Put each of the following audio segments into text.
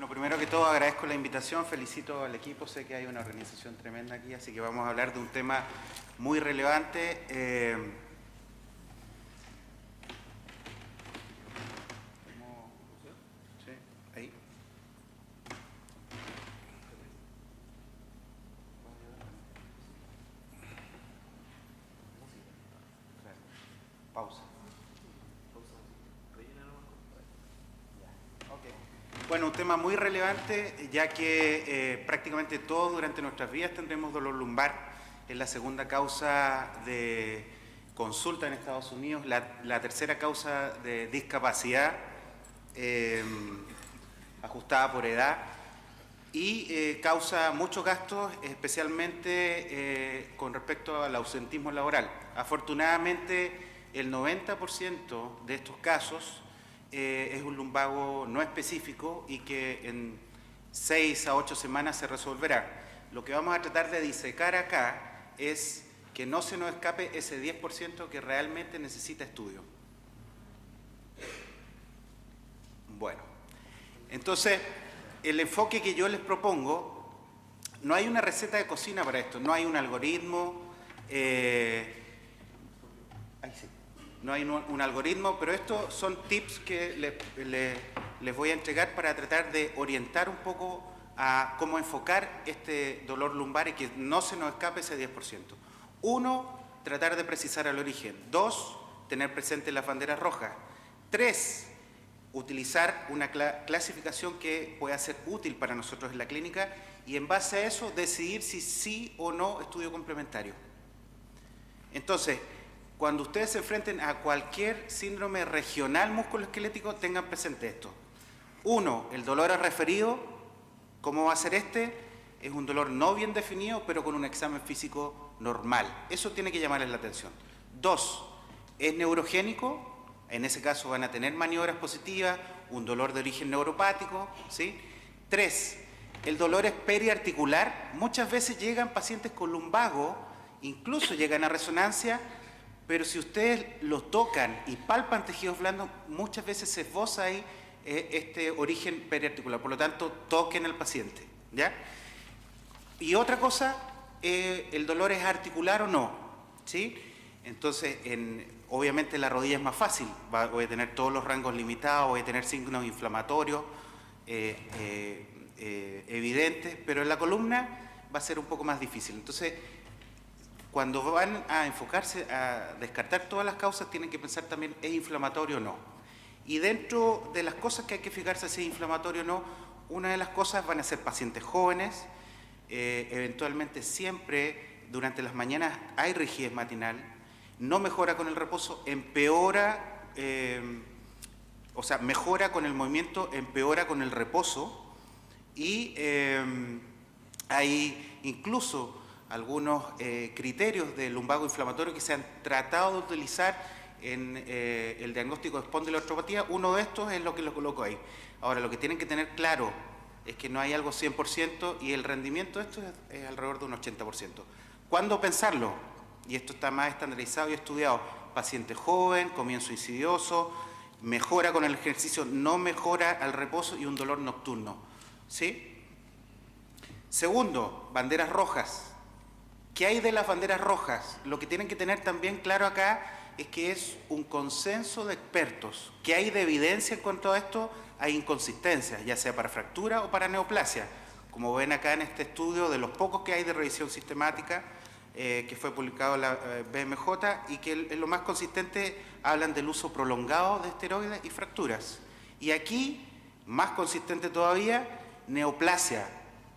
Bueno, primero que todo agradezco la invitación, felicito al equipo, sé que hay una organización tremenda aquí, así que vamos a hablar de un tema muy relevante. ¿Sí? Ahí. Pausa. Bueno, un tema muy relevante, ya que prácticamente todos durante nuestras vidas tendremos dolor lumbar. Es la segunda causa de consulta en Estados Unidos, la tercera causa de discapacidad ajustada por edad y causa muchos gastos, especialmente con respecto al ausentismo laboral. Afortunadamente, el 90% de estos casos es un lumbago no específico y que en 6 a 8 semanas se resolverá. Lo que vamos a tratar de disecar acá es que no se nos escape ese 10% que realmente necesita estudio. Bueno, entonces el enfoque que yo les propongo, no hay una receta de cocina para esto, no hay un algoritmo, no hay un algoritmo, pero estos son tips que les voy a entregar para tratar de orientar un poco a cómo enfocar este dolor lumbar y que no se nos escape ese 10%. 1, tratar de precisar el origen. 2, tener presente las banderas rojas. 3, utilizar una clasificación que pueda ser útil para nosotros en la clínica y en base a eso decidir si sí o no estudio complementario. Entonces, cuando ustedes se enfrenten a cualquier síndrome regional musculoesquelético, tengan presente esto. 1, el dolor es referido. ¿Cómo va a ser este? Es un dolor no bien definido, pero con un examen físico normal. Eso tiene que llamarles la atención. 2, es neurogénico. En ese caso van a tener maniobras positivas, un dolor de origen neuropático, ¿sí? 3, el dolor es periarticular. Muchas veces llegan pacientes con lumbago, incluso llegan a resonancia, pero si ustedes los tocan y palpan tejidos blandos, muchas veces se esboza ahí este origen periarticular. Por lo tanto, toquen al paciente, ¿ya? Y otra cosa, el dolor es articular o no, ¿sí? Entonces, obviamente la rodilla es más fácil, voy a tener todos los rangos limitados, voy a tener signos inflamatorios evidentes, pero en la columna va a ser un poco más difícil. Entonces, cuando van a enfocarse a descartar todas las causas, tienen que pensar también, ¿es inflamatorio o no? Y dentro de las cosas que hay que fijarse si es inflamatorio o no, una de las cosas van a ser pacientes jóvenes, eventualmente siempre durante las mañanas hay rigidez matinal, no mejora con el reposo, empeora, o sea, mejora con el movimiento, empeora con el reposo y hay incluso algunos criterios de lumbago inflamatorio que se han tratado de utilizar en el diagnóstico de espondiloartropatía. Uno de estos es lo que lo coloco ahí. Ahora, lo que tienen que tener claro es que no hay algo 100% y el rendimiento de esto es alrededor de un 80%. ¿Cuándo pensarlo? Y esto está más estandarizado y estudiado. Paciente joven, comienzo insidioso, mejora con el ejercicio, no mejora al reposo y un dolor nocturno, ¿sí? Segundo, banderas rojas. ¿Qué hay de las banderas rojas? Lo que tienen que tener también claro acá es que es un consenso de expertos. ¿Qué hay de evidencia en cuanto a esto? Hay inconsistencias, ya sea para fractura o para neoplasia. Como ven acá en este estudio, de los pocos que hay de revisión sistemática, que fue publicado en la BMJ y que es lo más consistente, hablan del uso prolongado de esteroides y fracturas. Y aquí, más consistente todavía, neoplasia,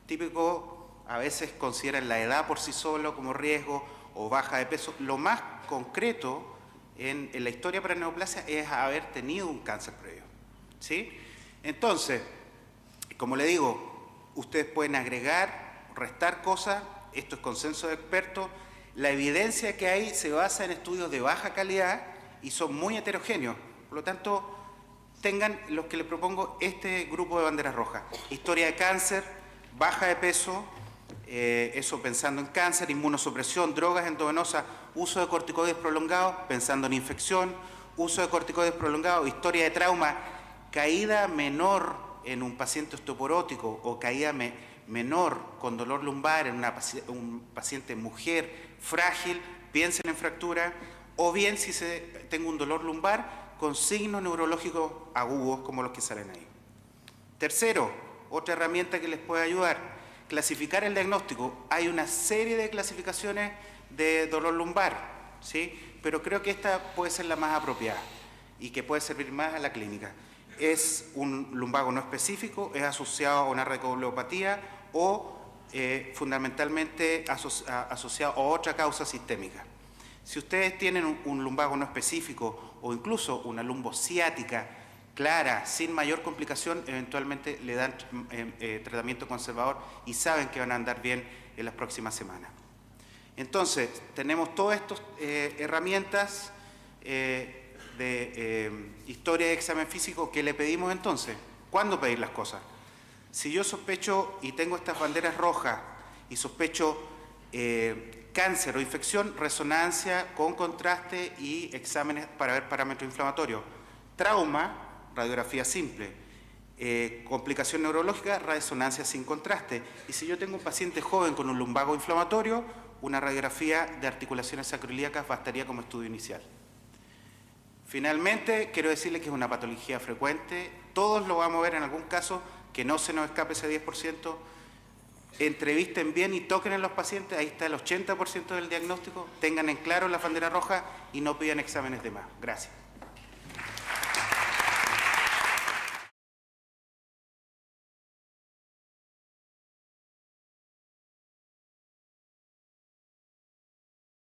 típico. A veces consideran la edad por sí solo como riesgo o baja de peso. Lo más concreto en la historia para neoplasia es haber tenido un cáncer previo, ¿sí? Entonces, como le digo, ustedes pueden agregar, restar cosas, esto es consenso de expertos. La evidencia que hay se basa en estudios de baja calidad y son muy heterogéneos. Por lo tanto, tengan los que les propongo este grupo de banderas rojas. Historia de cáncer, baja de peso, eso pensando en cáncer, inmunosupresión, drogas endovenosas, uso de corticoides prolongados, pensando en infección, uso de corticoides prolongados, historia de trauma, caída menor en un paciente osteoporótico o caída menor con dolor lumbar en un paciente mujer frágil, piensen en fractura, o bien si tengo un dolor lumbar con signos neurológicos agudos como los que salen ahí. Tercero, otra herramienta que les puede ayudar, clasificar el diagnóstico. Hay una serie de clasificaciones de dolor lumbar, ¿sí? Pero creo que esta puede ser la más apropiada y que puede servir más a la clínica. Es un lumbago no específico, es asociado a una radiculopatía o fundamentalmente asociado a otra causa sistémica. Si ustedes tienen un lumbago no específico o incluso una lumbociática clara, sin mayor complicación, eventualmente le dan tratamiento conservador y saben que van a andar bien en las próximas semanas. Entonces, tenemos todas estas herramientas de historia de examen físico que le pedimos entonces. ¿Cuándo pedir las cosas? Si yo sospecho y tengo estas banderas rojas y sospecho cáncer o infección, resonancia con contraste y exámenes para ver parámetros inflamatorios. Trauma, radiografía simple. Complicación neurológica, resonancia sin contraste. Y si yo tengo un paciente joven con un lumbago inflamatorio, una radiografía de articulaciones sacroiliacas bastaría como estudio inicial. Finalmente, quiero decirles que es una patología frecuente. Todos lo vamos a ver en algún caso, que no se nos escape ese 10%. Entrevisten bien y toquen a los pacientes, ahí está el 80% del diagnóstico. Tengan en claro la bandera roja y no pidan exámenes de más. Gracias.